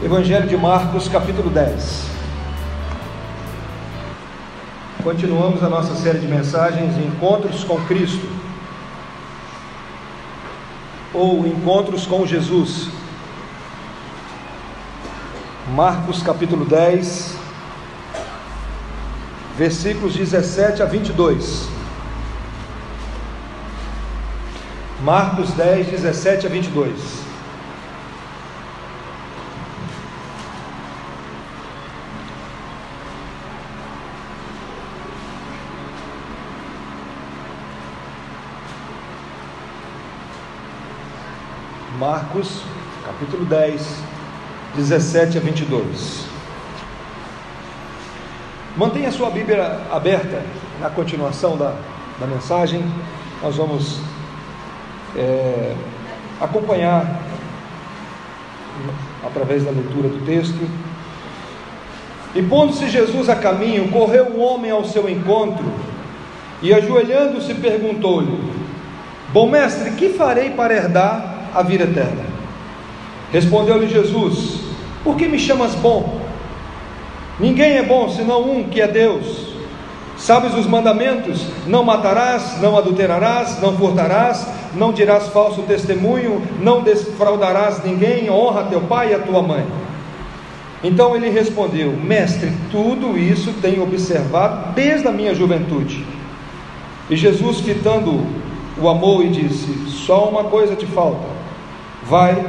Evangelho de Marcos, capítulo 10. Continuamos a nossa série de mensagens Encontros com Cristo, ou Encontros com Jesus. Marcos, capítulo 10, versículos 17 a 22. Marcos 10, 17 a 22. Marcos, capítulo 10, 17 a 22. Mantenha a sua Bíblia aberta na continuação da mensagem. Nós vamos acompanhar através da leitura do texto. E pondo-se Jesus a caminho, correu um homem ao seu encontro e, ajoelhando-se, perguntou-lhe: Bom mestre, que farei para herdar a vida eterna? Respondeu-lhe Jesus: Por que me chamas bom? Ninguém é bom senão um, que é Deus. Sabes os mandamentos? Não matarás, não adulterarás, não furtarás, não dirás falso testemunho, não defraudarás ninguém, honra teu pai e a tua mãe. Então ele respondeu: Mestre, tudo isso tenho observado desde a minha juventude. E Jesus, fitando-o, o amou e disse: Só uma coisa te falta. Vai,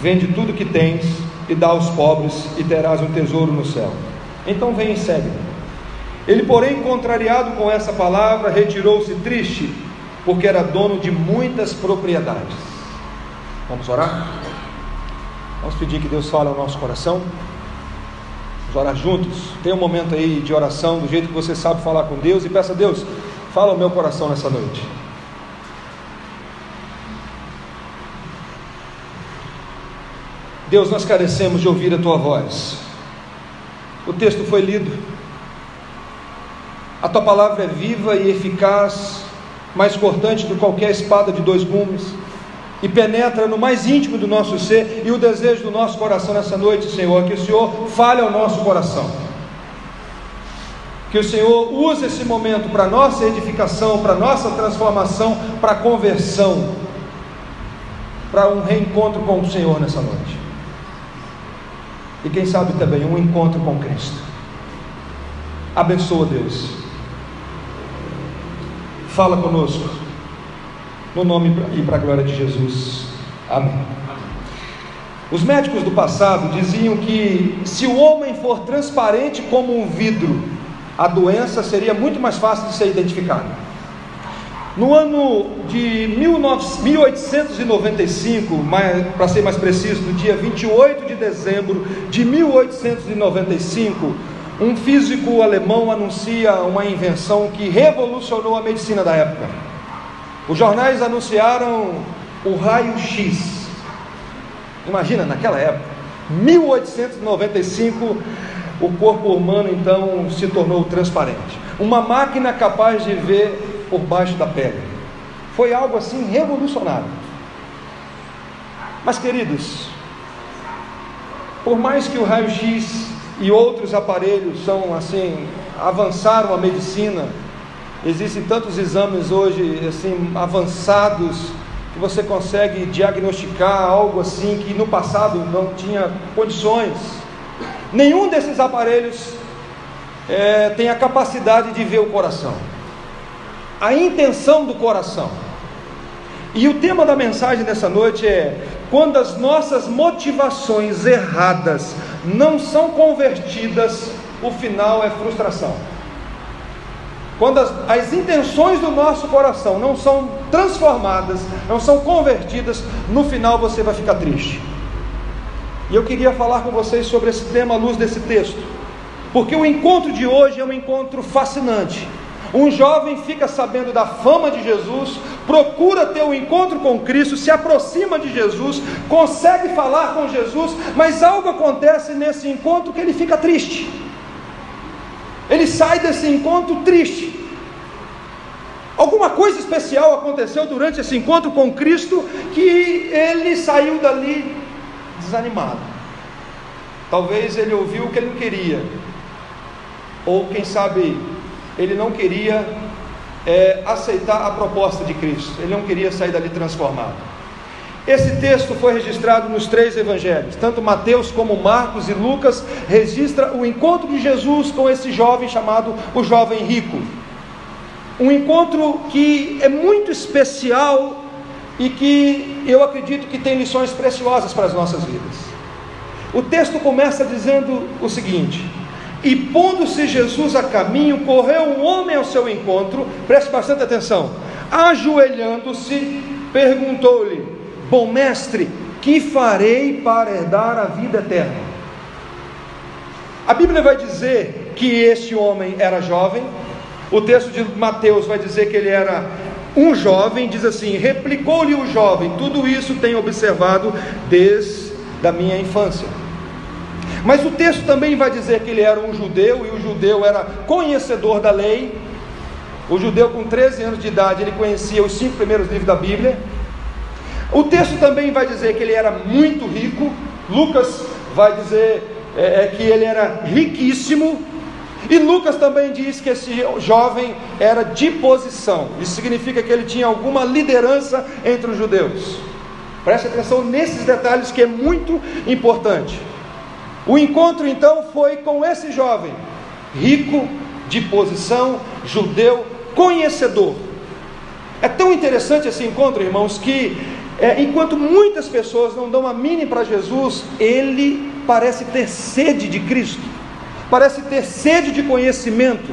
vende tudo que tens e dá aos pobres, e terás um tesouro no céu. Então vem e segue-me. Ele, porém, contrariado com essa palavra, retirou-se triste, porque era dono de muitas propriedades. Vamos orar? Vamos pedir que Deus fale ao nosso coração. Vamos orar juntos. Tem um momento aí de oração, do jeito que você sabe falar com Deus, e peça a Deus: fala ao meu coração nessa noite. Deus, nós carecemos de ouvir a Tua voz. O texto foi lido. A Tua palavra é viva e eficaz, mais cortante do que qualquer espada de dois gumes, e penetra no mais íntimo do nosso ser. E o desejo do nosso coração nessa noite, Senhor, que o Senhor fale ao nosso coração, que o Senhor use esse momento para nossa edificação, para nossa transformação, para conversão, para um reencontro com o Senhor nessa noite. E quem sabe também um encontro com Cristo. Abençoa, Deus. Fala conosco, no nome e para a glória de Jesus. Amém. Os médicos do passado diziam que se o homem for transparente como um vidro, a doença seria muito mais fácil de ser identificada. No ano de 1895, para ser mais preciso, no dia 28 de dezembro de 1895, um físico alemão anuncia uma invenção que revolucionou a medicina da época. Os jornais anunciaram o raio-x. Imagina, naquela época, 1895, o corpo humano então se tornou transparente. Uma máquina capaz de ver por baixo da pele. Foi algo assim revolucionário. Mas, queridos, por mais que o raio-x e outros aparelhos avançaram a medicina, existem tantos exames hoje assim avançados que você consegue diagnosticar algo assim que no passado não tinha condições. Nenhum desses aparelhos tem a capacidade de ver o coração, a intenção do coração. E o tema da mensagem dessa noite é: quando as nossas motivações erradas não são convertidas, o final é frustração. Quando as intenções do nosso coração não são transformadas, não são convertidas, no final você vai ficar triste. E eu queria falar com vocês sobre esse tema à luz desse texto, porque o encontro de hoje é um encontro fascinante. Um jovem fica sabendo da fama de Jesus, procura ter um encontro com Cristo, se aproxima de Jesus, consegue falar com Jesus, mas algo acontece nesse encontro que ele fica triste. Ele sai desse encontro triste. Alguma coisa especial aconteceu durante esse encontro com Cristo, que ele saiu dali desanimado. Talvez ele ouviu o que ele não queria, ou quem sabe ele não queria aceitar a proposta de Cristo, ele não queria sair dali transformado. Esse texto foi registrado nos 3 evangelhos, tanto Mateus como Marcos e Lucas registra o encontro de Jesus com esse jovem chamado o jovem rico. Um encontro que é muito especial e que eu acredito que tem lições preciosas para as nossas vidas. O texto começa dizendo o seguinte: e pondo-se Jesus a caminho, correu um homem ao seu encontro, preste bastante atenção, ajoelhando-se, perguntou-lhe: bom mestre, que farei para herdar a vida eterna? A Bíblia vai dizer que esse homem era jovem. O texto de Mateus vai dizer que ele era um jovem. Diz assim: replicou-lhe o jovem: tudo isso tenho observado desde a minha infância. Mas o texto também vai dizer que ele era um judeu, e o judeu era conhecedor da lei. O judeu com 13 anos de idade, ele conhecia os 5 primeiros livros da Bíblia. O texto também vai dizer que ele era muito rico. Lucas vai dizer que ele era riquíssimo. E Lucas também diz que esse jovem era de posição. Isso significa que ele tinha alguma liderança entre os judeus. Preste atenção nesses detalhes, que é muito importante. O encontro então foi com esse jovem, rico, de posição, judeu, conhecedor. É tão interessante esse encontro, irmãos, que enquanto muitas pessoas não dão a mínima para Jesus, ele parece ter sede de Cristo, parece ter sede de conhecimento.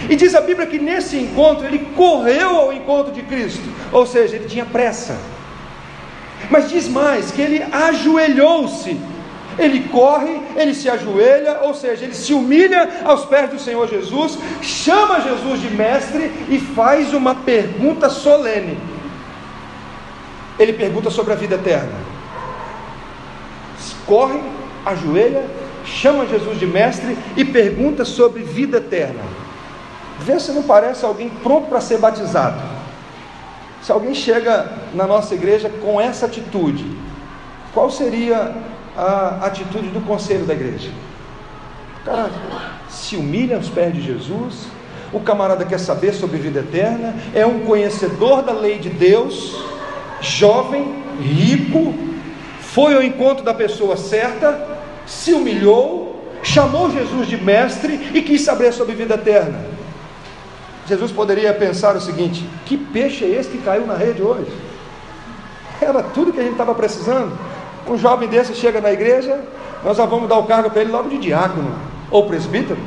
E diz a Bíblia que nesse encontro ele correu ao encontro de Cristo, ou seja, ele tinha pressa. Mas diz mais, que ele ajoelhou-se. Ele corre, ele se ajoelha, ou seja, ele se humilha aos pés do Senhor Jesus, chama Jesus de mestre e faz uma pergunta solene. Ele pergunta sobre a vida eterna. Corre, ajoelha, chama Jesus de mestre e pergunta sobre vida eterna. Vê se não parece alguém pronto para ser batizado. Se alguém chega na nossa igreja com essa atitude, qual seria a atitude do conselho da igreja? O cara se humilha aos pés de Jesus, o camarada quer saber sobre vida eterna, é um conhecedor da lei de Deus, jovem, rico, foi ao encontro da pessoa certa, se humilhou, chamou Jesus de mestre e quis saber sobre vida eterna. Jesus poderia pensar o seguinte: que peixe é esse que caiu na rede hoje? Era tudo que a gente estava precisando. Um jovem desse chega na igreja, nós já vamos dar o cargo para ele logo de diácono ou presbítero.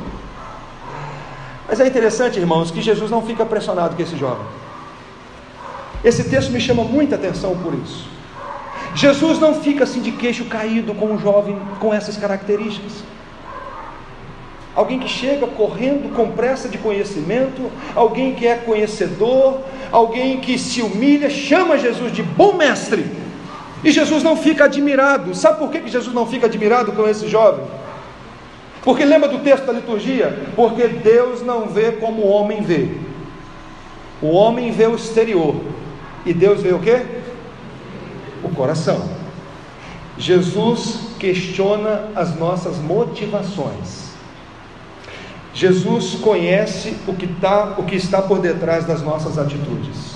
Mas é interessante, irmãos, que Jesus não fica pressionado com esse jovem. Esse texto me chama muita atenção por isso. Jesus não fica assim de queixo caído com um jovem com essas características. Alguém que chega correndo com pressa de conhecimento, alguém que é conhecedor, alguém que se humilha, chama Jesus de bom mestre. E Jesus não fica admirado. Sabe por que Jesus não fica admirado com esse jovem? Porque lembra do texto da liturgia? Porque Deus não vê como o homem vê. O homem vê o exterior, e Deus vê o quê? O coração. Jesus questiona as nossas motivações. Jesus conhece o que está por detrás das nossas atitudes.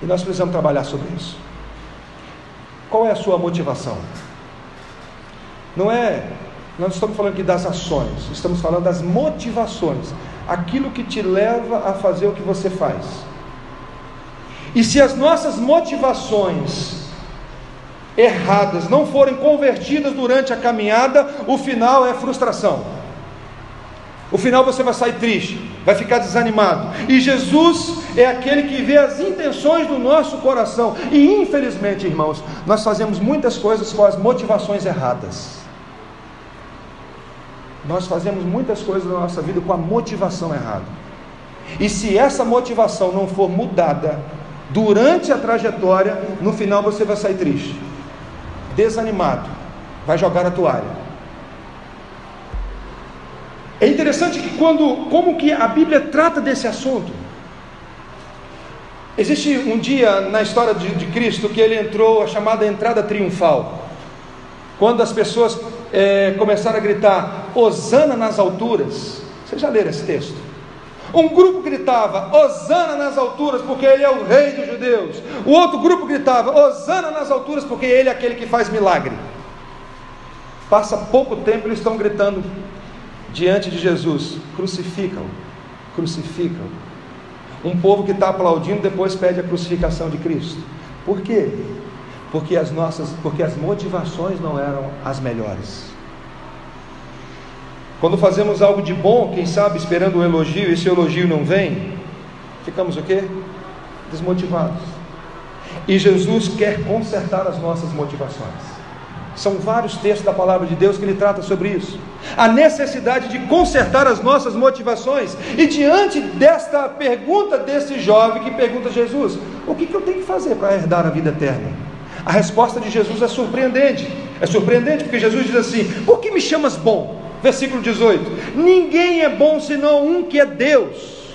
E nós precisamos trabalhar sobre isso. Qual é a sua motivação? Nós não estamos falando aqui das ações, estamos falando das motivações, aquilo que te leva a fazer o que você faz. E se as nossas motivações erradas não forem convertidas durante a caminhada, o final é frustração. O final você vai sair triste, vai ficar desanimado. E Jesus é aquele que vê as intenções do nosso coração. E infelizmente, irmãos, nós fazemos muitas coisas com as motivações erradas. Nós fazemos muitas coisas na nossa vida com a motivação errada. E se essa motivação não for mudada durante a trajetória, no final você vai sair triste, desanimado, vai jogar a toalha. É interessante que como que a Bíblia trata desse assunto. Existe um dia na história de Cristo que ele entrou, a chamada entrada triunfal. quando as pessoas começaram a gritar Hosana nas alturas. Vocês já leram esse texto? Um grupo gritava Hosana nas alturas porque ele é o rei dos judeus. O outro grupo gritava Hosana nas alturas porque ele é aquele que faz milagre. Passa pouco tempo, eles estão gritando diante de Jesus: crucificam, crucificam. Um povo que está aplaudindo depois pede a crucificação de Cristo. Por quê? Porque as motivações não eram as melhores. Quando fazemos algo de bom, quem sabe esperando um elogio, e esse elogio não vem, ficamos o quê? Desmotivados. E Jesus quer consertar as nossas motivações. São vários textos da palavra de Deus que ele trata sobre isso. A necessidade de consertar as nossas motivações. E diante desta pergunta desse jovem que pergunta a Jesus: o que eu tenho que fazer para herdar a vida eterna? A resposta de Jesus é surpreendente. É surpreendente porque Jesus diz assim: por que me chamas bom? Versículo 18: ninguém é bom senão um que é Deus.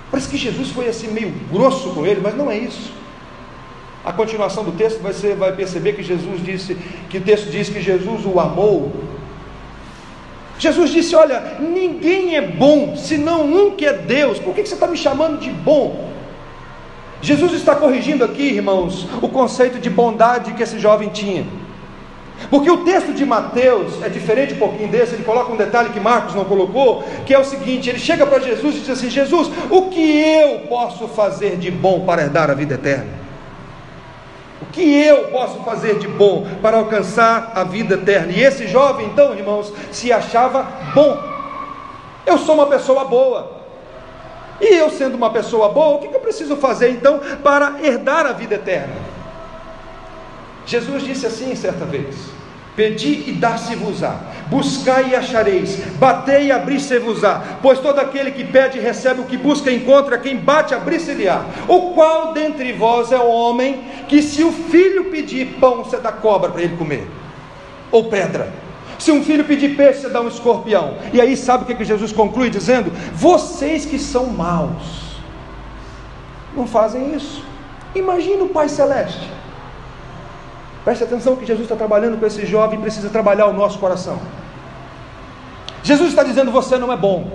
Parece que Jesus foi assim meio grosso com ele, mas não é isso. A continuação do texto você vai perceber que o texto diz que Jesus o amou. Jesus disse: olha, ninguém é bom senão um que é Deus. Por que você está me chamando de bom? Jesus está corrigindo aqui, irmãos, o conceito de bondade que esse jovem tinha. Porque o texto de Mateus é diferente um pouquinho desse. Ele coloca um detalhe que Marcos não colocou, que é o seguinte: ele chega para Jesus e diz assim: Jesus, o que eu posso fazer de bom para herdar a vida eterna? O que eu posso fazer de bom para alcançar a vida eterna? E esse jovem, então, irmãos, se achava bom. Eu sou uma pessoa boa. E eu sendo uma pessoa boa, o que eu preciso fazer então para herdar a vida eterna? Jesus disse assim certa vez: pedi e dar-se-vos-á, buscai e achareis, batei e abrir-se-vos-á, pois todo aquele que pede recebe, o que busca encontra, quem bate abrir-se-lhe-á. O qual dentre vós é o homem que, se o filho pedir pão, você dá cobra para ele comer? Ou pedra? Se um filho pedir peixe, você dá um escorpião? E aí sabe o que Jesus conclui dizendo? Vocês que são maus não fazem isso. Imagina o Pai Celeste. Preste atenção que Jesus está trabalhando com esse jovem e precisa trabalhar o nosso coração. Jesus está dizendo: você não é bom.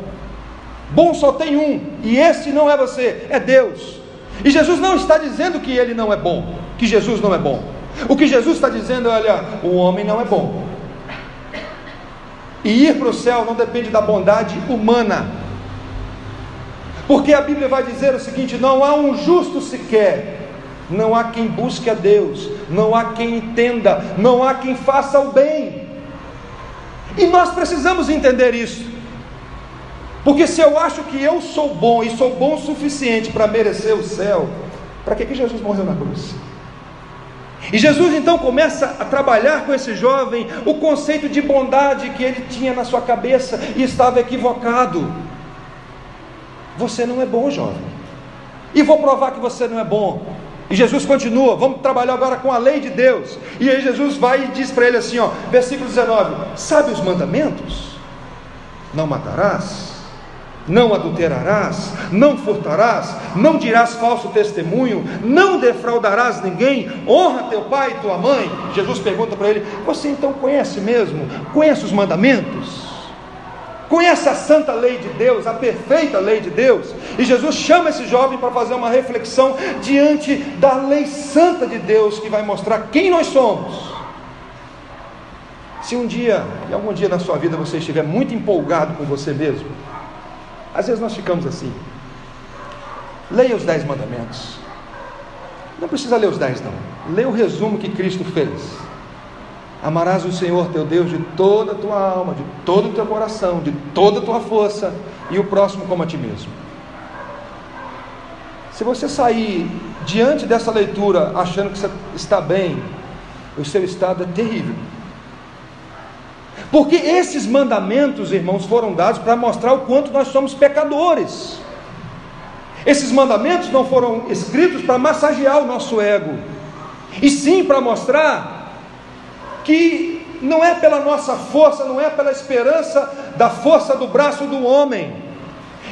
Bom só tem um, e esse não é você, é Deus. E Jesus não está dizendo que ele não é bom, que Jesus não é bom. O que Jesus está dizendo é: olha, o homem não é bom. E ir para o céu não depende da bondade humana. Porque a Bíblia vai dizer o seguinte: não há um justo sequer. Não há quem busque a Deus, não há quem entenda, não há quem faça o bem. E nós precisamos entender isso. Porque se eu acho que eu sou bom e sou bom o suficiente para merecer o céu, para que Jesus morreu na cruz? E Jesus então começa a trabalhar com esse jovem o conceito de bondade que ele tinha na sua cabeça e estava equivocado. Você não é bom, jovem, e vou provar que você não é bom. E Jesus continua: vamos trabalhar agora com a lei de Deus. E aí Jesus vai e diz para ele assim, versículo 19: sabe os mandamentos? Não matarás, não adulterarás, não furtarás, não dirás falso testemunho, não defraudarás ninguém, honra teu pai e tua mãe. Jesus pergunta para ele: você então conhece mesmo? Conhece os mandamentos? Conhece a santa lei de Deus, a perfeita lei de Deus? E Jesus chama esse jovem para fazer uma reflexão diante da lei santa de Deus, que vai mostrar quem nós somos. Se algum dia na sua vida você estiver muito empolgado com você mesmo, às vezes nós ficamos assim. Leia os 10 mandamentos. Não precisa ler os 10 não. Leia o resumo que Cristo fez. Amarás o Senhor teu Deus de toda a tua alma, de todo o teu coração, de toda a tua força, e o próximo como a ti mesmo. Se você sair diante dessa leitura achando que você está bem, o seu estado é terrível. Porque esses mandamentos, irmãos, foram dados para mostrar o quanto nós somos pecadores. Esses mandamentos não foram escritos para massagear o nosso ego, e sim para mostrar que não é pela nossa força, não é pela esperança da força do braço do homem.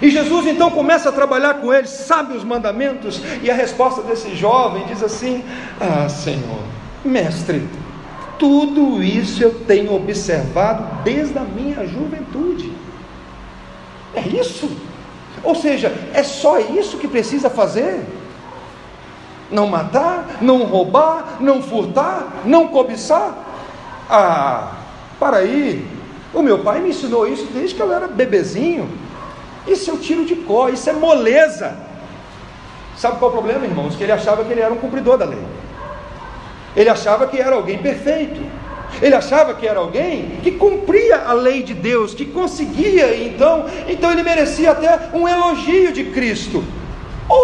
E Jesus então começa a trabalhar com ele: sabe os mandamentos? E a resposta desse jovem diz assim: ah, Senhor, mestre, Tudo isso eu tenho observado desde a minha juventude. É isso? Ou seja, é só isso que precisa fazer? Não matar, não roubar, não furtar, não cobiçar? Para aí, o meu pai me ensinou isso desde que eu era bebezinho. Isso é um tiro de có, isso é moleza. Sabe qual é o problema, irmãos? Que ele achava que ele era um cumpridor da lei. Ele achava que era alguém perfeito. Ele achava que era alguém que cumpria a lei de Deus, que conseguia, então ele merecia até um elogio de Cristo.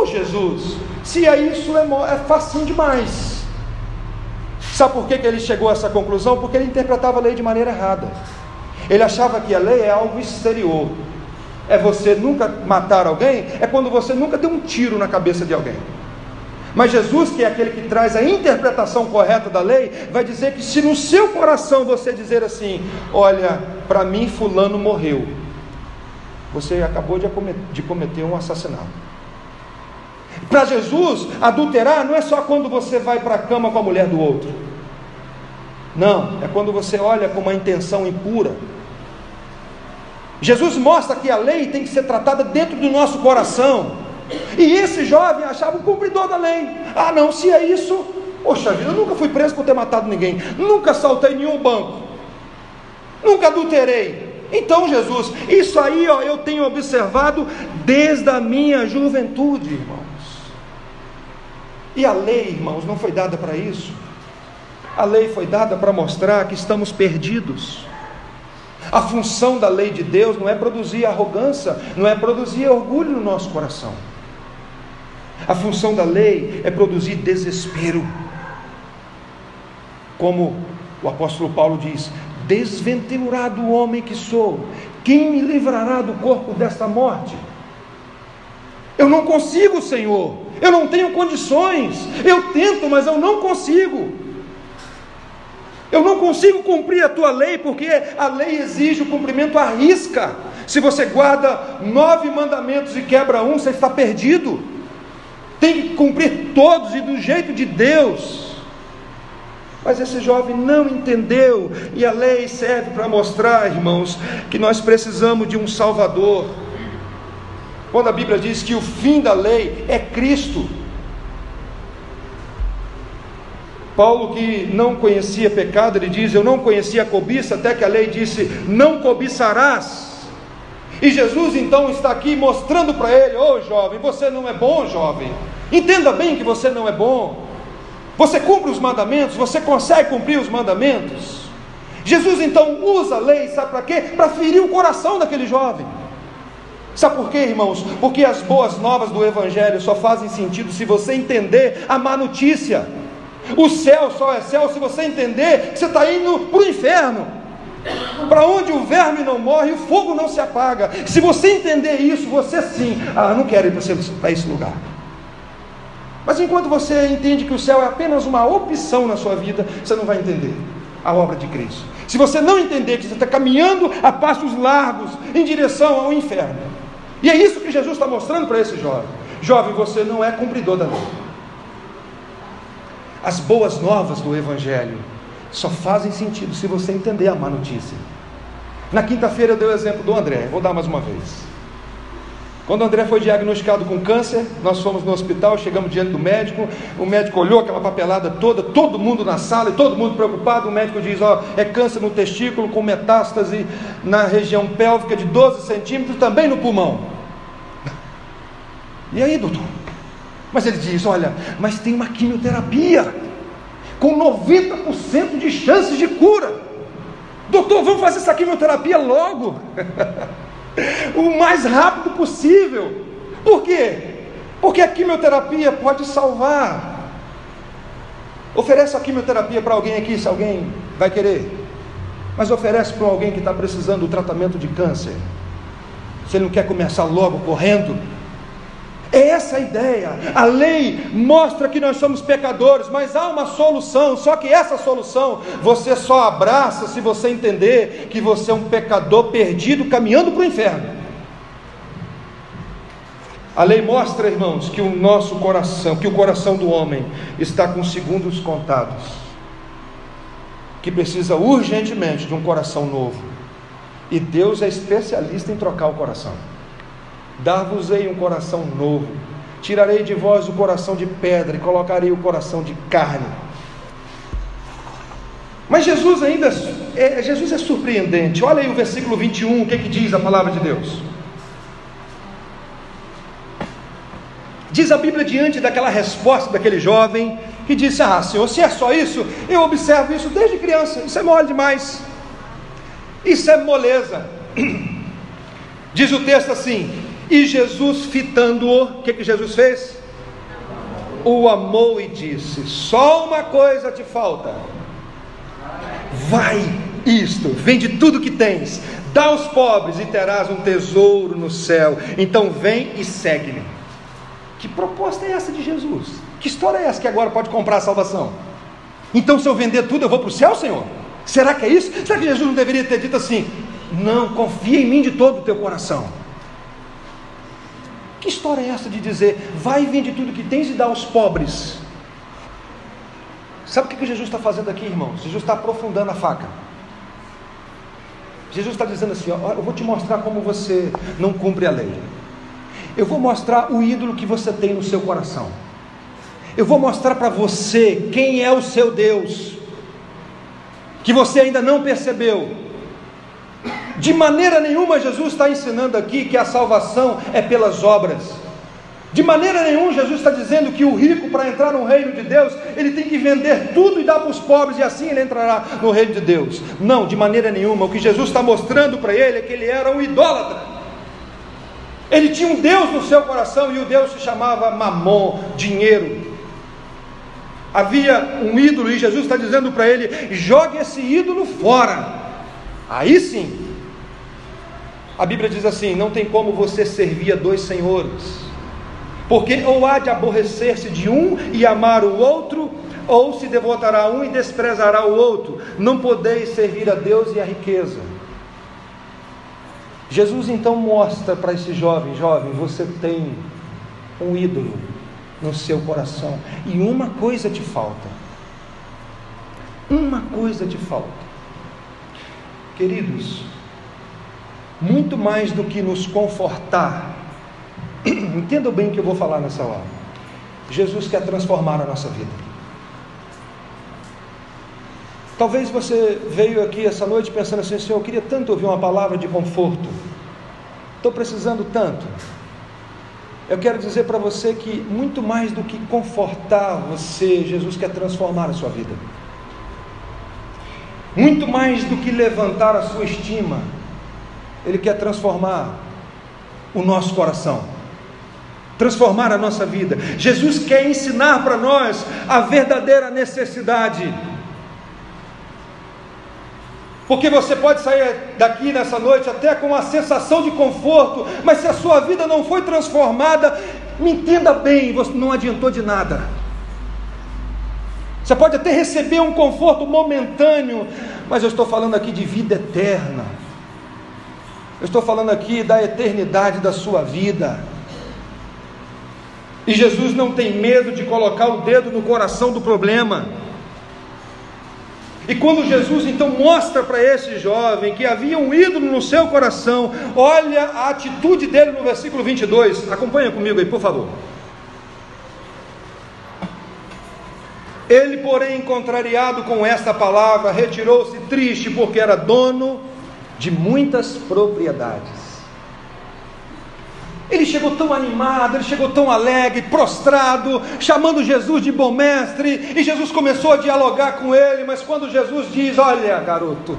Jesus, se é isso, é facinho demais. Sabe por que ele chegou a essa conclusão? Porque ele interpretava a lei de maneira errada. Ele achava que a lei é algo exterior. É você nunca matar alguém, é quando você nunca deu um tiro na cabeça de alguém. Mas Jesus, que é aquele que traz a interpretação correta da lei, vai dizer que se no seu coração você dizer assim: olha, para mim fulano morreu, você acabou de cometer um assassinato. Para Jesus, adulterar não é só quando você vai para a cama com a mulher do outro. Não, é quando você olha com uma intenção impura. Jesus mostra que a lei tem que ser tratada dentro do nosso coração. E esse jovem achava o cumpridor da lei. Não, se é isso, poxa vida, eu nunca fui preso por ter matado ninguém, nunca assaltei nenhum banco, nunca adulterei. Então, Jesus, isso aí eu tenho observado desde a minha juventude, irmãos. E a lei, irmãos, não foi dada para isso. A lei foi dada para mostrar que estamos perdidos. A função da lei de Deus não é produzir arrogância, não é produzir orgulho no nosso coração. A função da lei é produzir desespero. Como o apóstolo Paulo diz: desventurado homem que sou, quem me livrará do corpo desta morte? Eu não consigo, Senhor, eu não tenho condições, eu tento, mas eu não consigo. Eu não consigo cumprir a tua lei, porque a lei exige o cumprimento à risca. Se você guarda 9 mandamentos e quebra um, você está perdido. Tem que cumprir todos e do jeito de Deus. Mas esse jovem não entendeu, e a lei serve para mostrar, irmãos, que nós precisamos de um Salvador. Quando a Bíblia diz que o fim da lei é Cristo, Paulo, que não conhecia pecado, ele diz: eu não conhecia a cobiça, até que a lei disse: não cobiçarás. E Jesus então está aqui mostrando para ele: jovem, você não é bom, jovem, entenda bem que você não é bom. Você cumpre os mandamentos, você consegue cumprir os mandamentos. Jesus então usa a lei, sabe para quê? Para ferir o coração daquele jovem. Sabe por quê, irmãos? Porque as boas novas do Evangelho só fazem sentido se você entender a má notícia. O céu só é céu se você entender que você está indo para o inferno, para onde o verme não morre e o fogo não se apaga. Se você entender isso, você sim, não quero ir para esse lugar. Mas enquanto você entende que o céu é apenas uma opção na sua vida, você não vai entender a obra de Cristo. Se você não entender que você está caminhando a passos largos em direção ao inferno, e é isso que Jesus está mostrando para esse jovem: jovem, você não é cumpridor da lei. As boas novas do Evangelho só fazem sentido se você entender a má notícia. Na quinta-feira eu dei o exemplo do André, vou dar mais uma vez. Quando o André foi diagnosticado com câncer, nós fomos no hospital, chegamos diante do médico, o médico olhou aquela papelada toda, todo mundo na sala e todo mundo preocupado. O médico diz: é câncer no testículo com metástase na região pélvica de 12 centímetros, também no pulmão. E aí, doutor? Mas ele diz: olha, mas tem uma quimioterapia com 90% de chances de cura. Doutor, vamos fazer essa quimioterapia logo, o mais rápido possível. Por quê? Porque a quimioterapia pode salvar. Oferece a quimioterapia para alguém aqui, se alguém vai querer. Mas oferece para alguém que está precisando do tratamento de câncer. Se ele não quer começar logo correndo. É essa a ideia. A lei mostra que nós somos pecadores, mas há uma solução. Só que essa solução você só abraça se você entender que você é um pecador perdido caminhando para o inferno. A lei mostra, irmãos, que o nosso coração, que o coração do homem está com segundos contados. que precisa urgentemente de um coração novo. E Deus é especialista em trocar o coração. Dar-vos-ei um coração novo, tirarei de vós o coração de pedra e colocarei o coração de carne. Mas Jesus é surpreendente. Olha aí o versículo 21, o que diz a palavra de Deus? Diz a Bíblia, diante daquela resposta daquele jovem, que disse: Senhor, se é só isso, eu observo isso desde criança, isso é mole demais, isso é moleza. Diz o texto assim: e Jesus, fitando-o, o que Jesus fez? O amou e disse: só uma coisa te falta, vai, vende tudo que tens, dá aos pobres e terás um tesouro no céu, então vem e segue-me. Que proposta é essa de Jesus? Que história é essa que agora pode comprar a salvação? Então se eu vender tudo eu vou para o céu, Senhor? Será que é isso? Será que Jesus não deveria ter dito assim: não, confia em mim de todo o teu coração? Que história é essa de dizer: vai e vende tudo que tens e dá aos pobres? Sabe o que Jesus está fazendo aqui, irmãos? Jesus está aprofundando a faca. Jesus está dizendo assim: ó, eu vou te mostrar como você não cumpre a lei. Eu vou mostrar o ídolo que você tem no seu coração. Eu vou mostrar para você quem é o seu Deus, que você ainda não percebeu. De maneira nenhuma Jesus está ensinando aqui que a salvação é pelas obras. De maneira nenhuma Jesus está dizendo que o rico, para entrar no reino de Deus, ele tem que vender tudo e dar para os pobres, e assim ele entrará no reino de Deus. Não, de maneira nenhuma. O que Jesus está mostrando para ele é que ele era um idólatra. Ele tinha um Deus no seu coração, e o Deus se chamava Mamon, dinheiro. Havia um ídolo, e Jesus está dizendo para ele: jogue esse ídolo fora. Aí sim. A Bíblia diz assim: não tem como você servir a dois senhores, porque ou há de aborrecer-se de um e amar o outro, ou se devotará a um e desprezará o outro. Não podeis servir a Deus e a riqueza. Jesus então mostra para esse jovem: você tem um ídolo no seu coração, e uma coisa te falta. Uma coisa te falta. Queridos, muito mais do que nos confortar, entendam bem o que eu vou falar nessa hora. Jesus quer transformar a nossa vida. Talvez você veio aqui essa noite pensando assim: Senhor, eu queria tanto ouvir uma palavra de conforto, estou precisando tanto. Eu quero dizer para você que muito mais do que confortar você, Jesus quer transformar a sua vida. Muito mais do que levantar a sua estima, Ele quer transformar o nosso coração, transformar a nossa vida. Jesus quer ensinar para nós a verdadeira necessidade. Porque você pode sair daqui nessa noite até com uma sensação de conforto, mas se a sua vida não foi transformada, me entenda bem, você não adiantou de nada. Você pode até receber um conforto momentâneo, mas eu estou falando aqui de vida eterna. Eu estou falando aqui da eternidade da sua vida. E Jesus não tem medo de colocar o dedo no coração do problema. E quando Jesus então mostra para esse jovem que havia um ídolo no seu coração, olha a atitude dele no versículo 22, acompanha comigo aí, por favor. Ele, porém, contrariado com esta palavra, retirou-se triste, porque era dono de muitas propriedades. Ele chegou tão animado, ele chegou tão alegre, prostrado, chamando Jesus de bom mestre, e Jesus começou a dialogar com ele, mas quando Jesus diz: olha, garoto,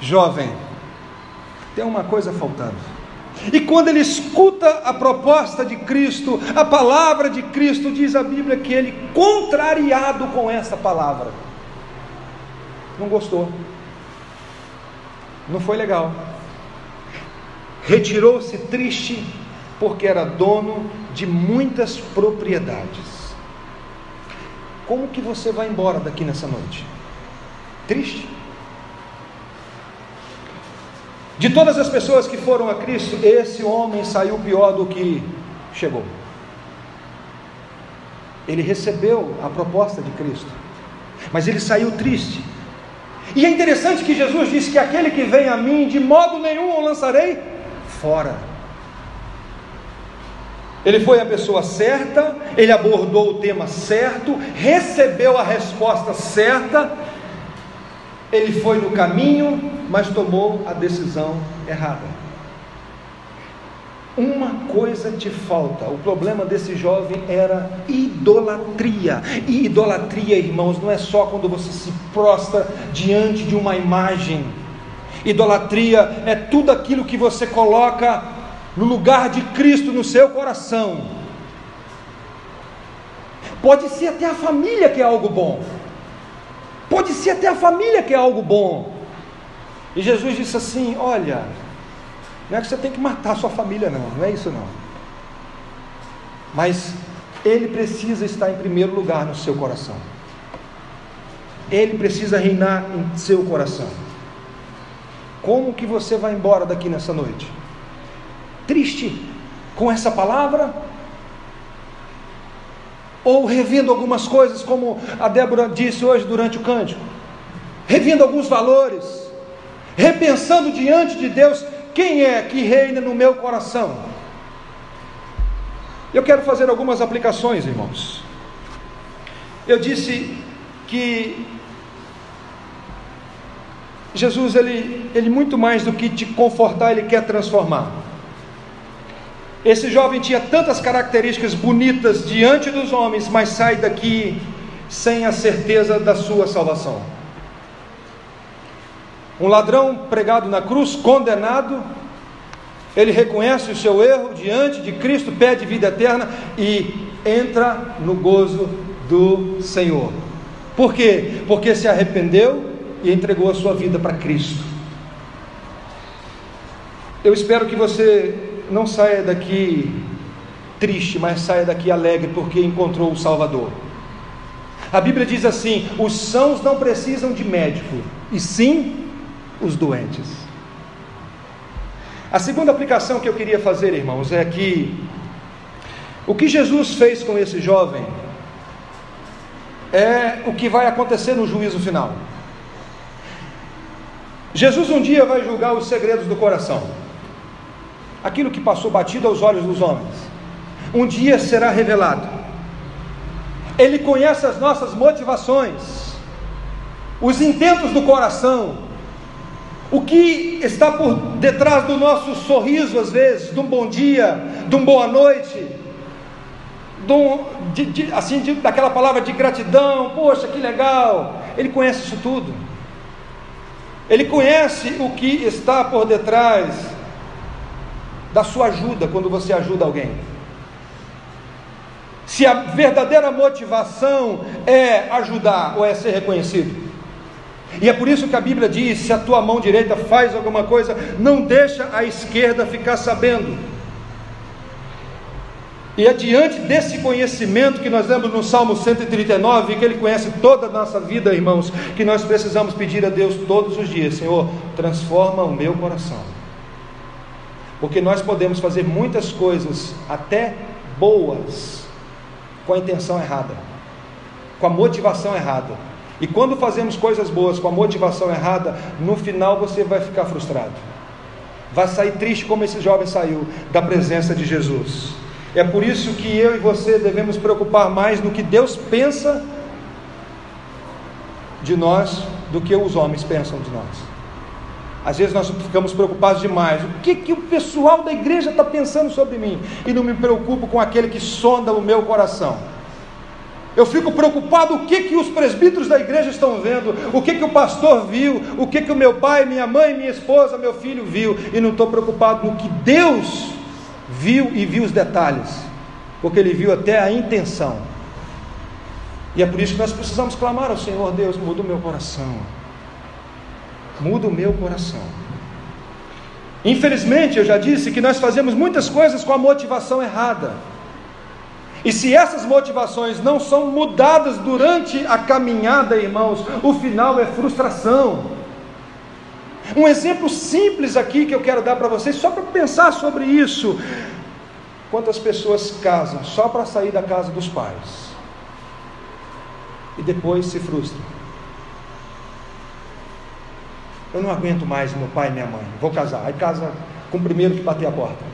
jovem, tem uma coisa faltando. E quando ele escuta a proposta de Cristo, a palavra de Cristo, diz a Bíblia que ele, contrariado com essa palavra, não gostou, não foi legal, retirou-se triste, porque era dono de muitas propriedades. Como que você vai embora daqui nessa noite? Triste? De todas as pessoas que foram a Cristo, esse homem saiu pior do que chegou. Ele recebeu a proposta de Cristo, mas ele saiu triste. E é interessante que Jesus disse que aquele que vem a mim, de modo nenhum o lançarei fora. Ele foi a pessoa certa, ele abordou o tema certo, recebeu a resposta certa, ele foi no caminho, mas tomou a decisão errada. Uma coisa te falta. O problema desse jovem era idolatria. E idolatria, irmãos, não é só quando você se prostra diante de uma imagem. Idolatria é tudo aquilo que você coloca no lugar de Cristo no seu coração. Pode ser até a família que é algo bom. Pode ser até a família que é algo bom. E Jesus disse assim: olha, não é que você tem que matar a sua família, não é isso não. Mas ele precisa estar em primeiro lugar no seu coração. Ele precisa reinar em seu coração. Como que você vai embora daqui nessa noite? Triste com essa palavra? Ou revendo algumas coisas, como a Débora disse hoje durante o cântico, revendo alguns valores, repensando diante de Deus, quem é que reina no meu coração? Eu quero fazer algumas aplicações, irmãos. Eu disse que Jesus, ele muito mais do que te confortar, ele quer transformar. Esse jovem tinha tantas características bonitas diante dos homens, mas sai daqui sem a certeza da sua salvação. Um ladrão pregado na cruz, condenado, ele reconhece o seu erro diante de Cristo, pede vida eterna e entra no gozo do Senhor. Por quê? Porque se arrependeu e entregou a sua vida para Cristo. Eu espero que você não saia daqui triste, mas saia daqui alegre, porque encontrou o Salvador. A Bíblia diz assim: os sãos não precisam de médico, e sim os doentes. A segunda aplicação que eu queria fazer, irmãos, é que o que Jesus fez com esse jovem é o que vai acontecer no juízo final. Jesus um dia vai julgar os segredos do coração. Aquilo que passou batido aos olhos dos homens, um dia será revelado. Ele conhece as nossas motivações, os intentos do coração, o que está por detrás do nosso sorriso, às vezes, de um bom dia, de uma boa noite, daquela palavra de gratidão, poxa, que legal. Ele conhece isso tudo. Ele conhece o que está por detrás da sua ajuda, quando você ajuda alguém. Se a verdadeira motivação é ajudar ou é ser reconhecido. E é por isso que a Bíblia diz: se a tua mão direita faz alguma coisa, não deixa a esquerda ficar sabendo. E é diante desse conhecimento que nós lemos no Salmo 139, que Ele conhece toda a nossa vida, irmãos, que nós precisamos pedir a Deus todos os dias: Senhor, transforma o meu coração. Porque nós podemos fazer muitas coisas, até boas, com a intenção errada, com a motivação errada. E quando fazemos coisas boas com a motivação errada, no final você vai ficar frustrado, vai sair triste, como esse jovem saiu da presença de Jesus. É por isso que eu e você devemos preocupar mais no que Deus pensa de nós do que os homens pensam de nós. Às vezes nós ficamos preocupados demais: o que o pessoal da igreja está pensando sobre mim? E não me preocupo com aquele que sonda o meu coração. Eu fico preocupado o que os presbíteros da igreja estão vendo, o que o pastor viu, o que o meu pai, minha mãe, minha esposa, meu filho viu, e não estou preocupado no que Deus viu, e viu os detalhes, porque Ele viu até a intenção. E é por isso que nós precisamos clamar ao Senhor: Deus, muda o meu coração, muda o meu coração. Infelizmente, eu já disse que nós fazemos muitas coisas com a motivação errada. E se essas motivações não são mudadas durante a caminhada, irmãos, o final é frustração. Um exemplo simples aqui que eu quero dar para vocês, só para pensar sobre isso: quantas pessoas casam só para sair da casa dos pais e depois se frustram? eu não aguento mais meu pai e minha mãe, vou casar. Aí casa com o primeiro que bater a porta.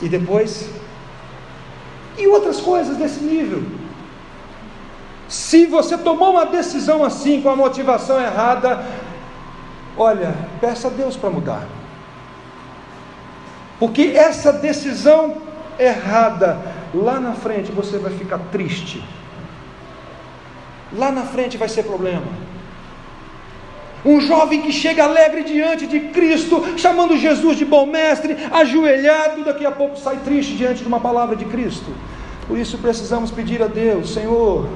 E depois, e outras coisas desse nível. Se você tomou uma decisão assim, com a motivação errada, olha, peça a Deus para mudar. Porque essa decisão errada, lá na frente você vai ficar triste. Lá na frente vai ser problema. Um jovem que chega alegre diante de Cristo, chamando Jesus de bom mestre, ajoelhado, daqui a pouco sai triste diante de uma palavra de Cristo. Por isso precisamos pedir a Deus: Senhor,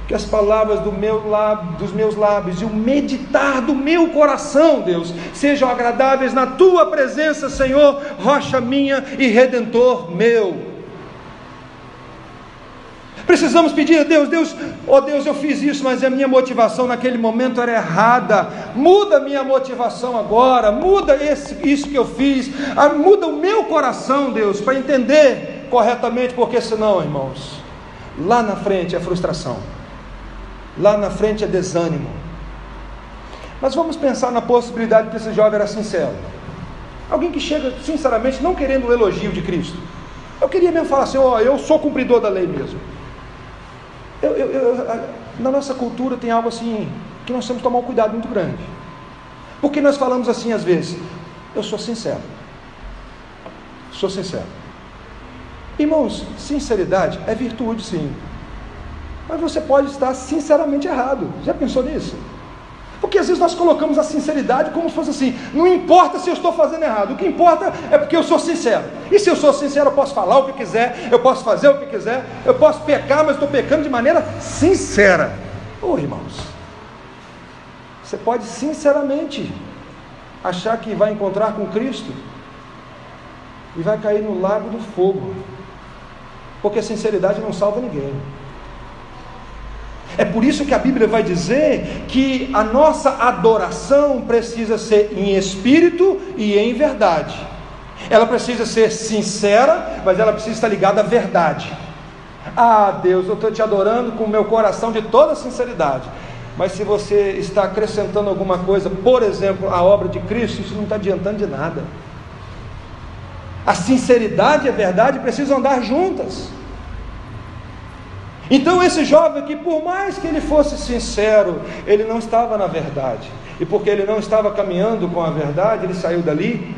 que as palavras dos meus lábios e o meditar do meu coração, Deus, sejam agradáveis na Tua presença, Senhor, rocha minha e redentor meu. Precisamos pedir a Deus, ó Deus, eu fiz isso, mas a minha motivação naquele momento era errada. Muda a minha motivação agora, muda isso que eu fiz, muda o meu coração, Deus, para entender corretamente, porque senão, irmãos, lá na frente é frustração, lá na frente é desânimo. Mas vamos pensar na possibilidade que esse jovem era sincero. Alguém que chega sinceramente, não querendo o elogio de Cristo. Eu queria mesmo falar assim: ó, eu sou cumpridor da lei mesmo. Na nossa cultura tem algo assim, que nós temos que tomar um cuidado muito grande. Porque nós falamos assim às vezes: eu sou sincero. Sou sincero. Irmãos, sinceridade é virtude, sim. Mas você pode estar sinceramente errado. Já pensou nisso? Porque às vezes nós colocamos a sinceridade como se fosse assim: não importa se eu estou fazendo errado, o que importa é porque eu sou sincero. E se eu sou sincero, eu posso falar o que quiser, eu posso fazer o que quiser, eu posso pecar, mas estou pecando de maneira sincera. Irmãos, você pode sinceramente achar que vai encontrar com Cristo e vai cair no lago do fogo, porque a sinceridade não salva ninguém. É por isso que a Bíblia vai dizer que a nossa adoração precisa ser em espírito e em verdade. Ela precisa ser sincera, mas ela precisa estar ligada à verdade. Ah, Deus, eu estou te adorando com o meu coração de toda sinceridade. Mas se você está acrescentando alguma coisa, por exemplo, a obra de Cristo, isso não está adiantando de nada. A sinceridade e a verdade precisam andar juntas. Então esse jovem aqui, por mais que ele fosse sincero, ele não estava na verdade. E porque ele não estava caminhando com a verdade, ele saiu dali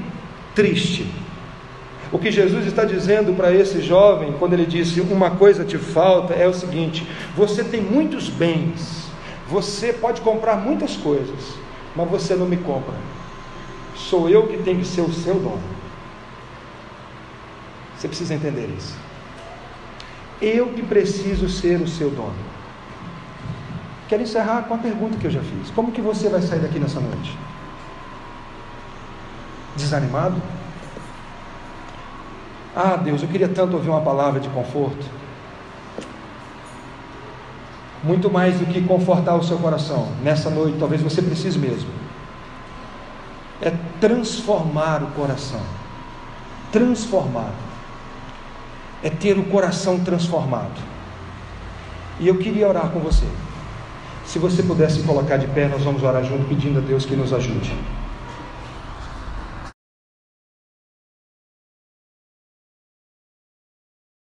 triste. O que Jesus está dizendo para esse jovem, quando ele disse: uma coisa te falta, é o seguinte: você tem muitos bens, você pode comprar muitas coisas, mas você não me compra. Sou eu que tenho que ser o seu dono. Você precisa entender isso. Eu que preciso ser o seu dono. Quero encerrar com a pergunta que eu já fiz: como que você vai sair daqui nessa noite? Desanimado? Ah, Deus, eu queria tanto ouvir uma palavra de conforto. Muito mais do que confortar o seu coração, nessa noite, talvez você precise mesmo, é transformar o coração. Transformar é ter o coração transformado. E eu queria orar com você. Se você pudesse colocar de pé, nós vamos orar junto, pedindo a Deus que nos ajude.